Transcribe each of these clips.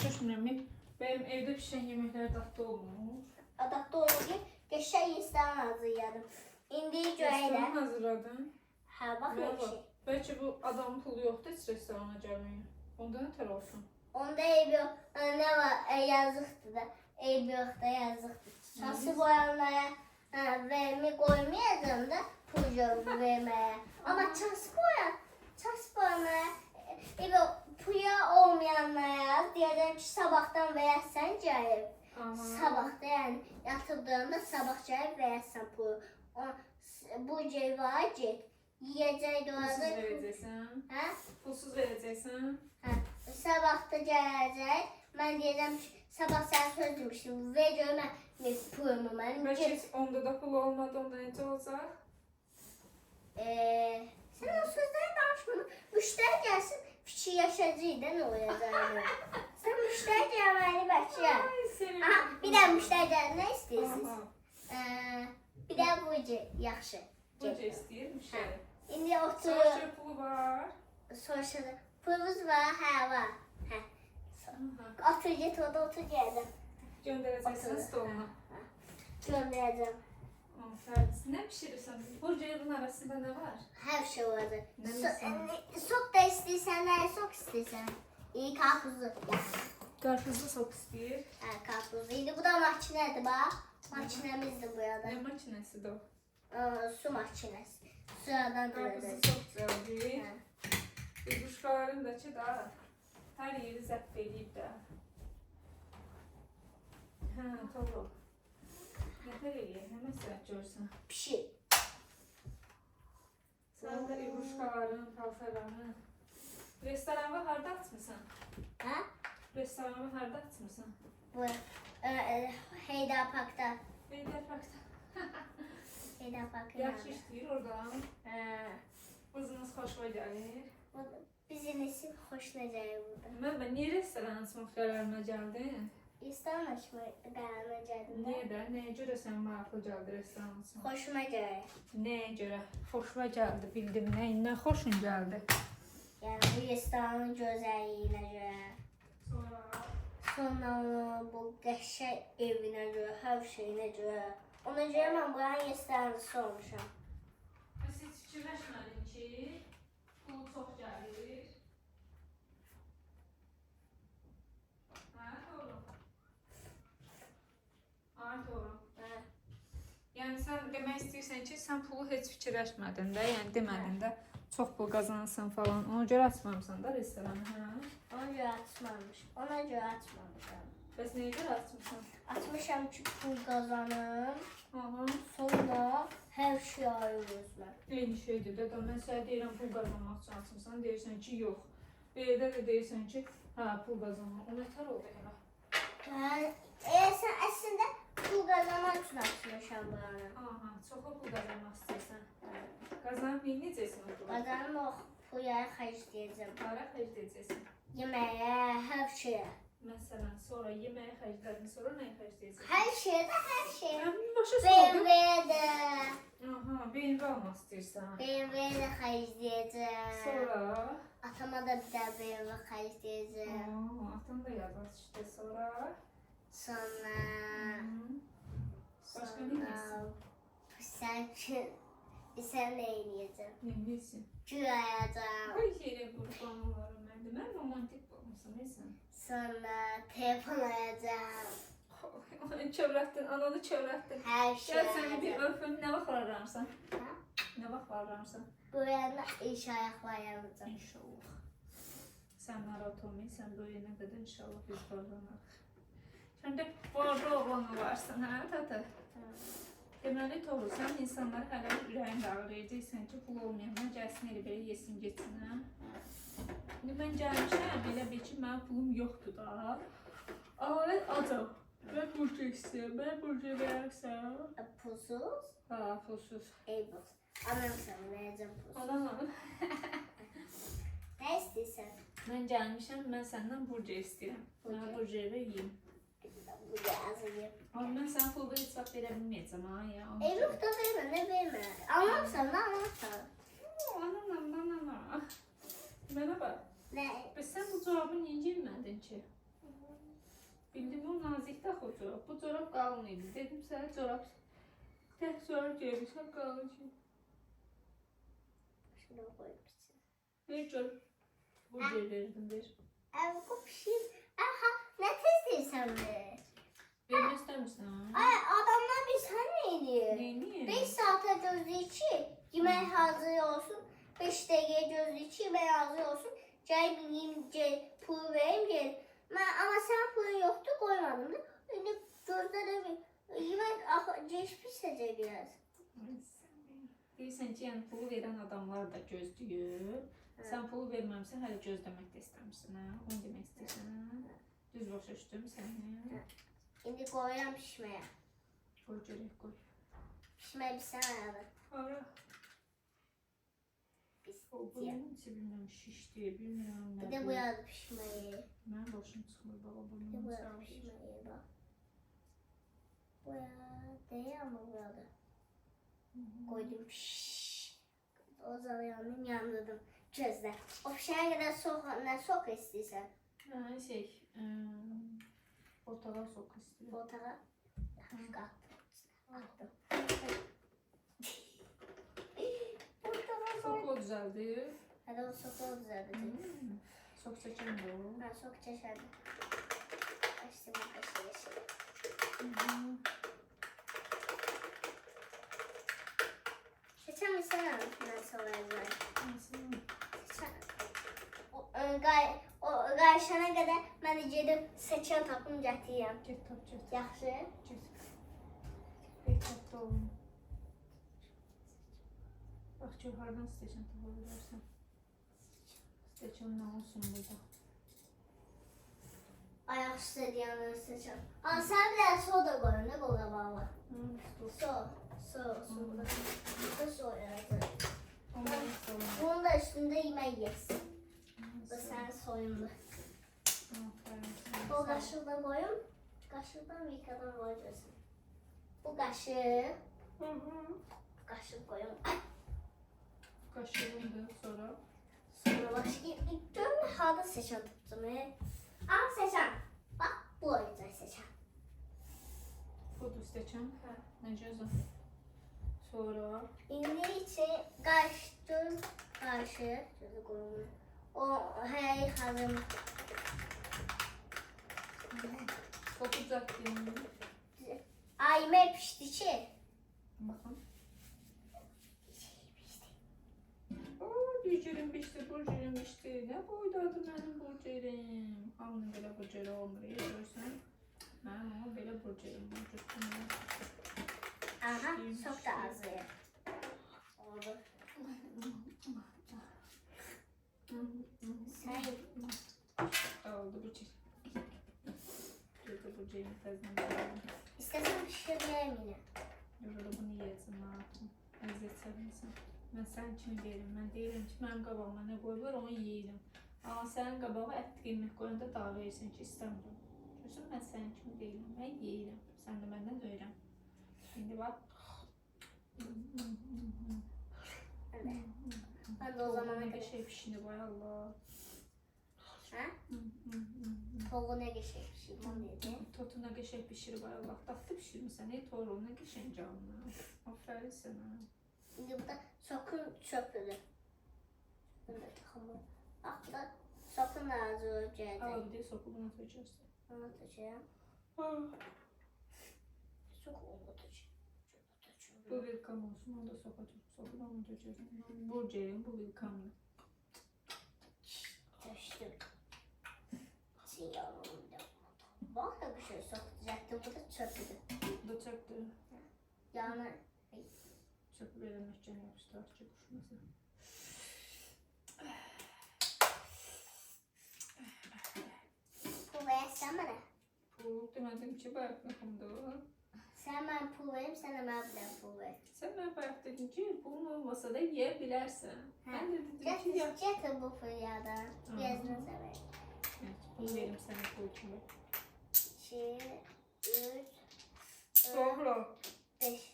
düşmürəm. Benim evdə pişən yeməklər dadlı olmur. Adapte olur ki, geçen restoran hazırladım. İndi Restoran göreyle. hazırladın. Ha bak Merhaba. bir şey. Belki bu adamın pulu yoktu hiç restorana gelmeye. Onda ne tər olsun? Onda ev yok. Ne var? Yazıktı da. Ev yok da yazıktı. Çası boyanlara verimi koymayacağım da pul vermeye. Ama ças boyanlara ev puya olmayanlara diyeceğim ki sabahtan versen cahil. Sabahda yani yatıldığında sabah cahil versen pulu. Bu cevacı yiyeceği Pulsuz doğada. verəcəksən. Ha? Pulsuz verəcəksən. Hə, sabah da gələcək. Mən deyəcəm ki, sabah sən söz demişdim. Ver görmə pulumu mənim. Bəlkə onda da pul olmadı, onda necə olacaq? Sən o sözləri danışma. Müştəri gəlsin, fikir yaşayacaq da nə olacaq? Sən müştəri gəlməni bəklə. Ay senin. Aha, bir də müştəri gəlir, nə istəyirsiniz? Bir də bu yaxşı. Necə istəyir müştəri? İndi otur. Soruşur pulu var. Soruşalım. Pulumuz var, hə var. Hə. Otur git orada otur gəldim. Göndərəcəksən stoluna. Göndərəcəm. Nə pişirirsən? Burgerin arasında nə var? Hər şey vardı. Nə bilirsən? Sok da istəyirsən, nə sok istəyirsən. İyi karpuzu. Qarpızlı sok istəyir. Hə, karpuzu. İndi bu da makinədir bax. Makinəmizdir bu yada. Nə makinəsidir o? Su makinəsi. Sıradan Qarpızlı dönəcək. sok gəldi. Quşqaların da ki da hər yeri zəbt edib də. Hə, doğru. Nətər eləyək, nə məsləhət görsən? Pişir. Sən də quşqaların, paltarların. Restoranı harda açmısan? Hə? Restoranı harda açmısan? Bu Heydar Parkda. Heydər Parkda. Heydar Parkda. Yaxşı işləyir oradan. Qızınız xoşuna gəlir. Bizim isim xoşuna gəlir burada. Mən niyə restoran açmaq qərarına gəldin? İstan açmaq qərarına gəldim. Niyə də? Nəyə görə sən maraqlı gəldi restoran açmaq? Xoşuma gəlir. Nəyə görə? Xoşuma gəldi, bildim. Nəyindən xoşun gəldi? Yəni bu restoranın gözəlliyinə görə. Sonra bu qəşəng evinə görə, hər şeyinə görə. Ona görə mən buranın restorançısı olmuşam. Bəs heç fikirləşmədin ki, pulu çox gəlir. Hə, doğru. Hə, doğru. Yəni sən demək istəyirsən ki, sən pulu heç fikirləşmədin də, yəni demədin də çox pul qazanırsan falan. Ona görə açmamısan da restoranı, hə? Ona görə açmamışam. Ona görə açmamışam. Bəs nəyə görə açmısan? Açmışam ki, pul qazanım. Aha. Sonra hər şey ayırırlar. Eyni şeydir də, mən sənə deyirəm pul qazanmaq üçün açmısan, deyirsən ki, yox. Belə də deyirsən ki, hə, pul qazanmaq. O nətər oldu elə? Sən əslində pul qazanmaq üçün açmışam buranı. Aha, çoxu pul qazanmaq istəyirsən. Qazanıb necəsən o pulu? Qazanım o pulları xərcləyəcəm. Hara xərcləyəcəksən? Yeməyə, hər şeyə. Məsələn, sonra yeməyə xərclədin, sonra nəyə xərcləyəcəksən? Hər şeydə, hər şeyə. Mən başa saldım. BMW-də. Aha, BMW almaq istəyirsən. BMW-də xərcləyəcəm. Sonra? Atama da bir də BMW xərcləyəcəm. Atan da yazar işte, sonra? Sonra... Başqa nə edirsən? Sən nə eləyəcəm? Nə bilsin? Gül ayacam. Ay yerə qurban olarım mən də. Mən romantik olmuşam, neysən? Sonra telefon ayacam. Çövrətdin, ananı çövrətdin. Hər şey Gəl səni bir ayacam. öpüm, nə vaxt araramsan? Hə? Nə vaxt araramsan? Buraya iş ayaqla yanacam. İnşallah. Sən narahat olmayın, sən böyüyənə qədər inşallah biz varlanarıq. Sən də varlı oğlanı varsan, hə, tata? Deməli, doğru, sən insanları hələ ürəyin dağılıyacaqsən ki, pul olmayanlar gəlsin elə belə yesin, geçsin, hə? İndi mən gəlmişəm, belə bil ki, mənim pulum yoxdur da. Amma mən acam. Mən burcu istəyirəm, mən burcu verərsən. Pulsuz? Ha, pulsuz. Ey pulsuz. Anam sana verəcəm pulsuz. Anam. Nə istəyirsən? Mən gəlmişəm, mən səndən burcu istəyirəm. Mən burcu evə yiyeyim. Bu yazıyım. Amma mən sənə pulda heç vaxt verə bilməyəcəm, ha, ya. Yox da vermə, nə vermə. Anamsan da anamsan. Anam. Mənə bax. Nə? Bəs sən bu cavabı niyə girmədin ki? Bildim o nazikdə axı o corab. Bu corab qalın idi. Dedim sənə corab. Tək corab geymişəm qalın ki. Şunu koyup içine. Ver corab. Burger verdim ver. Bu pişir. Aha ne tez değilsen be. Vermək istəmirsən ha? Ay adamlar bir sen neydi? Neyini? 5 saate gözü içi. Yemek hazır olsun. 5 dakika gözü içi yemek hazır olsun. Gel bileyim gel pul vereyim gel. Ama sen pulun yoktu koymadın da. Şimdi gözde de bir yemek geçmişse biraz. Deyirsən ki, yəni pulu verən adamlar da gözləyir. Sən pulu verməmsən, hələ gözləmək də istəmirsən, hə? Onu demək istəyirsən, hə? Düz başa düşdüm səni. Şimdi koyuyorum pişmeye. Qoy görək, qoy. Pişmeye bir sen ayarlı. Ara. Biz O bunun içi bilmirəm şişdi, bilmirəm bir nədir. de bu yazdı pişmeyi. Mənim başım çıxmır baba Bir de bu bunun yazdı sağ ol. pişmeyi bak. Bu ya değil ama bu yazdı. Koydum piş. O zaman yandım yandırdım. Çözdüm. O pişene kadar sok, ne sok istiyorsan. Hə, şey, otağa sok istəyirəm. Otağa kalktım. Attım. Sok o düzəldi. Hadi o sokağı düzelteceğim. Sok çəkən də o. Ben sok çeşerdim. Açtım bu kaşı. Seçen mi sen ben sorayım. O qayşana qədər mən də gedib seçən tapım gətirirəm. Get tap, get. Yaxşı. Get. Get tap da olun. Bax ki, hardan stəkan tapa bilərsən. Stəkan nə olsun burada? Ayaq üstə deyənləri seçəm. Amma sən bir dənə soda qoyun da bu qabağa. So. Burada so yazır. Ondan sonra. Bunun da üstündə yemək yesin. Bu sənin soyundur. O qaşığı da qoyun. Qaşıqdan yıkadan qoyacaksın. Bu qaşığı. Qaşığı koyun. Qaşığındır sonra. Sonra başka görme halde seçen tuttum. Al seçen. Bak bu olacak seçen. Budur stəkan. Necə özün? Sonra. İndi içi karşı. Gözü koyun. O her yıkadım. Sosu düzəltdim. Ay yemek pişti içi. Baxın. Burgerim pişdi, burgerim pişdi. Nə boydadır mənim burgerim? Hamının belə burgeri olmur. Görürsən? Mənim o belə burgerim var. Aha çok da az ye. Oldu. Sen Oldu burger. Burada burgerimi təzələyim. istersen pişirmeyeyim yine. Burada bunu yeyəcəm, nə yapım? Əziyyət çəkmirsən. Mən sənin kimi deyirəm. Mən deyirəm ki, mənim qabağıma nə qoyulur, onu yeyirəm. Amma sənin qabağa ət qiymət qoyanda daha verirsən ki, istəmirəm. Görürsən, mən sənin kimi deyirəm. Mən yeyirəm. Sən də məndən öyrən. İndi bax. Evet. Ben de o zamana Nə kadar. şey pişinir, vay Allah. Ha? Tavuğu ne geçecek pişirdim onu dedi. Totu nə qəşəng pişirir, vay Allah. Dadlı pişirmirsən, toru nə qəşəng canlı. Aferin sənə. Şimdi burada sokun çöpülü. Burada hamur. Bak da sokun ağzı Al öleceğiz. bir də soku buna tökərsən. Anlatacağım. Sok anlatacağım. Bu welcome olsun, onu da sokacağım. Soku da onu tökərsən. Burgerim bu welcome. Düştüm. Yanımda. Bak da bir şey sokacaktım. Bu da çöpülü. Bu da çöktü. Yani Çöpü belə məhkəm yapışdılar ki, quşmasın. pul versen bana. Pul demədim ki, bayaq yaxımdır. Sen ben pul vereyim, sen de ben bile pul ver. Sən mən bayaq dedin ki, pulun olmasa da yeyə bilərsən. Mən də dedim ki, ya. Getir bu fıryadan. Gezini sever. Pul verim sənə pul kimi. 2, 3, Doğru. 5.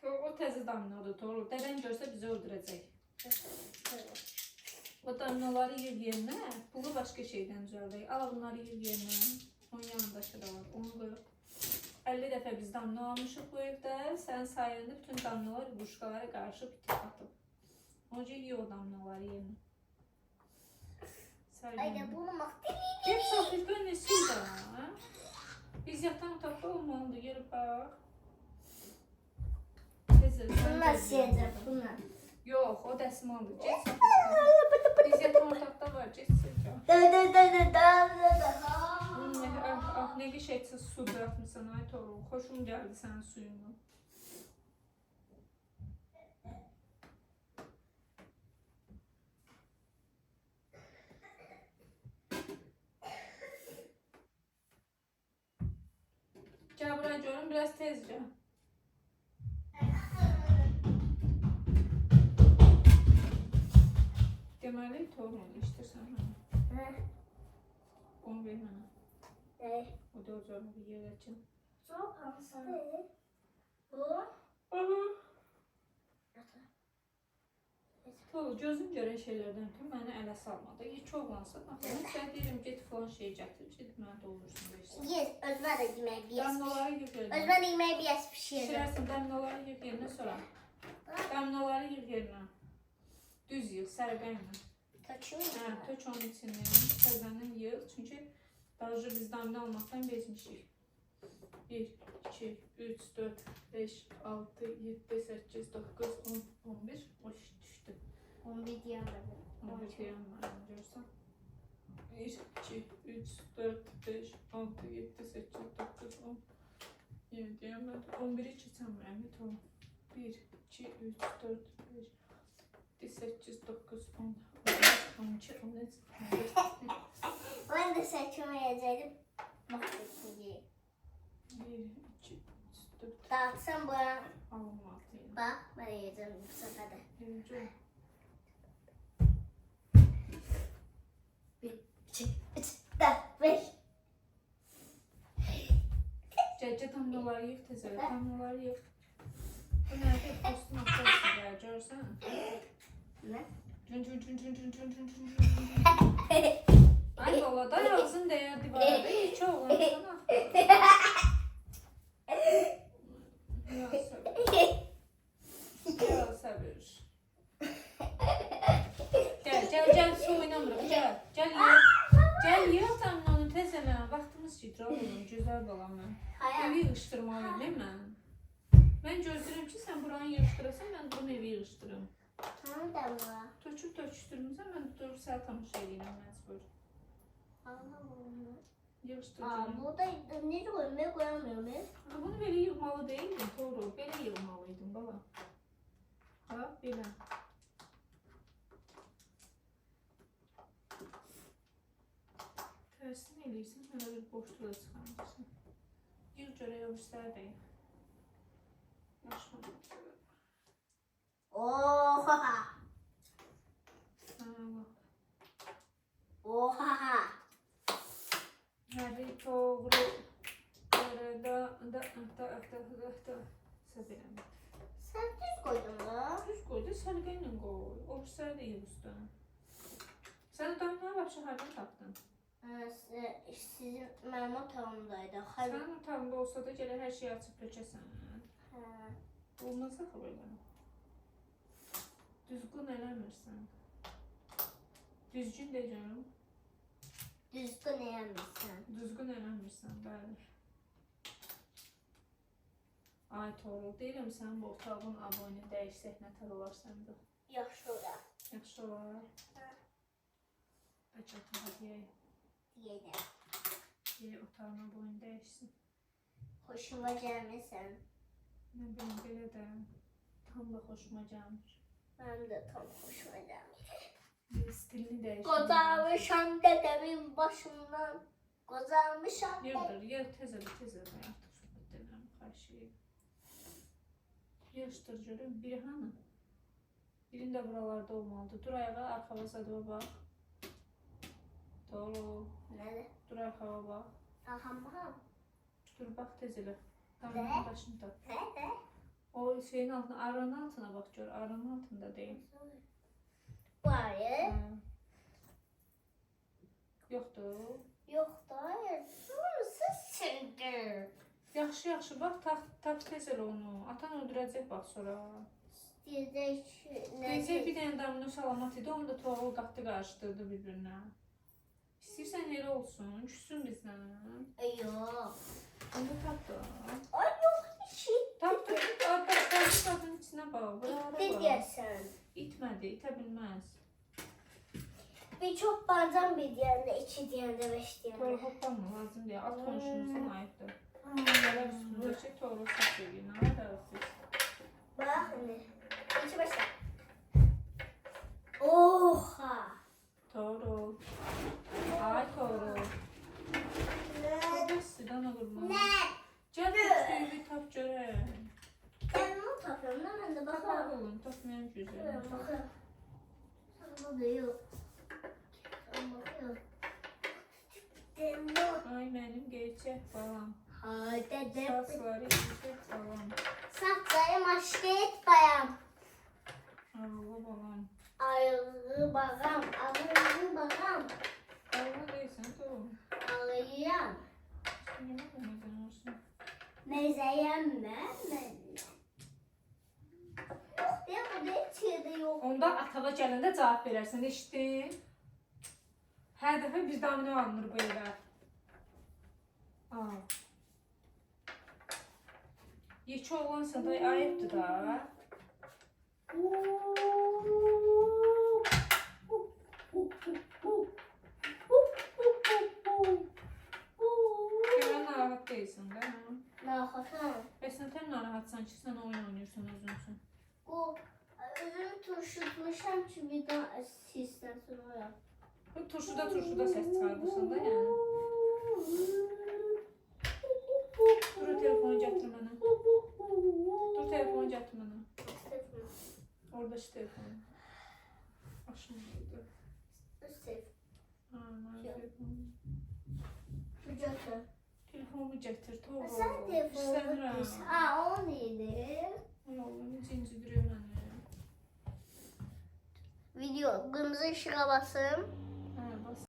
O təzə damladı, doğru. Dədən görsə bizi öldürəcək. O damlaları yığ yerinə, bunu başqa şeydən düzəldək. Al bunları yığ yerinə. Onun yanındakı da var. Onu qoyuq. 50 dəfə biz damla almışıq bu evdə. Sənin sayəndə bütün damlalar quşqalara qarşı bitib atıb. Onca yığ o damlaları yerinə. Ayda bunu maktil. Gel Safirka nesin de? Biz yatan otaqda olmalıdır. Gelip bak. Bunlar şeydir, bunlar. Yok, o dəsmaldır. Gel Safirka. Biz yatan otaqda var. Gel Safirka. Ah, ne geçeksiz su bırakmışsın ay Toğrul. Hoşum geldi senin suyundan. Gel buraya görün biraz tezce. Deməli Toğrul iştirsən mənə. Onu ver mənə. O da zorla bir yer açın. Çok hasta. Bu. Toğrul gözüm görən şeylərdən ki məni ələ salmadı. Hiç oğlansa baxın. Sən deyirəm get falan şey gətir. Gedib mənə doldursun da Yes, özümə də yemək bir damlaları yığ yerinə. Özümə də yemək bir pişirir. Şirəsin damlaları yığ yerinə sonra. Damlaları yığ yerinə. Düz yığ, sərqəylə. Kaçıyor Hə, mu? tök onun içindən, sərqəndən yığ. Çünki darıcı biz damla almaqdan bezmişik. 1, 2, 3, 4, 5, 6, 7, 8, 9, 10, 11. O düşdü. 11 diyemedim. 11 deyəm mən, görsən. 1, 2, 3, 4, 5, 6, 7, 8, 9, 10. Yeni deyəmədim. 11'i keçəmirəm, et onu. 1, 2, 3, 4, 5, 7, 8, 9, 10, 11, 12, 13, 14. Ben de seçmeyecektim. Mahvettiği. 1, 2, 3, 4, Dağıtsam bu an. almalıyım. Bak ben yiyeceğim bu sefer de. Birinci ol. 1, 2, 3, 4, 5. Cəcə damlaları yığ tezələ, damlaları yığ. Bu nədir? Postun atası gəl, görsən? Ne? Cün cün cün cün cün cün cün cün cün. Ay bala da yazın değer divara da hiç oğlansın ah. Ya sabır. Ya sabır. Gel su oynamırıq gel. Gel ye. Gel ye atamla onu tezələ. Vaxtımız gidir oğlum güzel balam mən. Hayır. Evi yığışdırmalıyım değil mi? Mən gözləyirəm ki sən buranı yığışdırasan ben bunu evi yığışdırım. Tamam da mı? Töküşdürmüsən mən durub sənə tamaşa edirəm məcbur. Anlamadım. Yığışdıracağım. Bu da ne koymuyor koyamıyorum ya. Bunu belə yığmalı deyildin, doğru. Belə yığmalıydın bala. Ha, belə. Tərsini eləyirsən, hələ bir boşluğa çıxarmışsın. Yığ görək o üstərdəyim. Yaşma. Oha. Ha, bak. Oha. Həri doğru. Da. Səbirəm. Sen düz koydun mu? Düz qoy da sərqə ilə qoy. O üstəri də yığ üstə. Sən damlağı vəbşə hardan tapdın? Sizin mənim otağımdaydı. Sənin otağında olsa da gələ hər şeyi açıb tökəsən. Olmaz axı belə. Düzgün eləmirsən. Düzgün de canım. Düzgün eləmirsən. Düzgün eləmirsən, bəli. Ay Toğrul, deyirəm sənin bu otağın abone dəyişsək nə tər olar səndə? Yaxşı olar. Yaxşı olar. Bəlkə otağa deyək. Deyəcəm. Deyək otağın abone dəyişsin. Xoşuma gəlmirsən. Nə bilim, belə də tam da xoşuma gəlmir. Mənim də tam xoşuma gəlmir. Stilini dəyişsin. Qocalmışam dədəmin başından. Qocalmışam Yığdır, yığ tez elə, artıq söhbət edirəm, xahiş edirəm. Yığışdır görüm, biri hanı? Birin də buralarda olmalıdır. Dur ayağa, arxava zadıva bax. Doğru. Nədir? Dur arxava bax. Aha. Dur bax tez elə. Damlanın başını tap. Nədir? O şeyin altına, aranın altına bax gör. Aranın altında deyim. Var ya. Yoxdur. Yoxdur, hayır. Siz sildir. Yaxşı, yaxşı, bax, tap tez elə onu. Atan öldürəcək bax sonra. Deyəcək ki, Deyəcək bir dənə damını salamat idi, onu da toğul qatdı qarışdırdı bir-birinə. İstəyirsən elə olsun, küssün bizdən. Yox. Onda tap da. Ay yox, şey. Tap da, dadın içinə bax, buralara Ne bax. diyorsun? İtmədi, itə bilməz. Bir çok bazen bir diyende, iki diyende, beş Toru diyende. hoppanma lazım diye, at konuşunuzun ayıbdır. Gələr üstündə çək, toru satıyor, nə edərsiniz? Bak ne? İki başla. Oha! Toru. Ay toru. Bəsdir, dana qurma. Ne? Gəl üstüyü bir tap görək. Ben bunu tapıyorum da ben de Bax bakalım. oğlum, tapmayan güzel. Bakın. Sana da yok. Sana bakıyorum. Demo. Ay mənim gerçək balam. Hadi de. Saçları gerçək balam. Saçları maşka et bayan. Ağlı balam. Ayrı bağam. Ayrı bağam. Ağlı deyilsən, toru. Ağlayan. Şimdi bax, nədən olsun. Mezeyenme. Yok diye bu da içeri yok. Onda atava gələndə cavab verərsən, eşitdin? Hər dəfə bir damını alınır bu evə. Al. Yekə oğlansa da ayıbdır da. Görən narahat deyilsən də. Hə? Nahatan. Bəs nətən narahatsan ki, sən oyun oynayırsan özünsən? Bu özüm turşutmuşam ki bir daha sistem sonra. Bu turşuda səs çıxardırsan da yəni. Dur telefonu gətir mənə. Dur telefonu gətir mənə. Orada şu telefonu. Aşağıda. Ha, mənim telefonum. Telefonumu gətir, toru. Sen telefonu İstəmirəm. Aa o neydi? Ay oğlum, incidirir məni. Video kırmızı ışığa basın.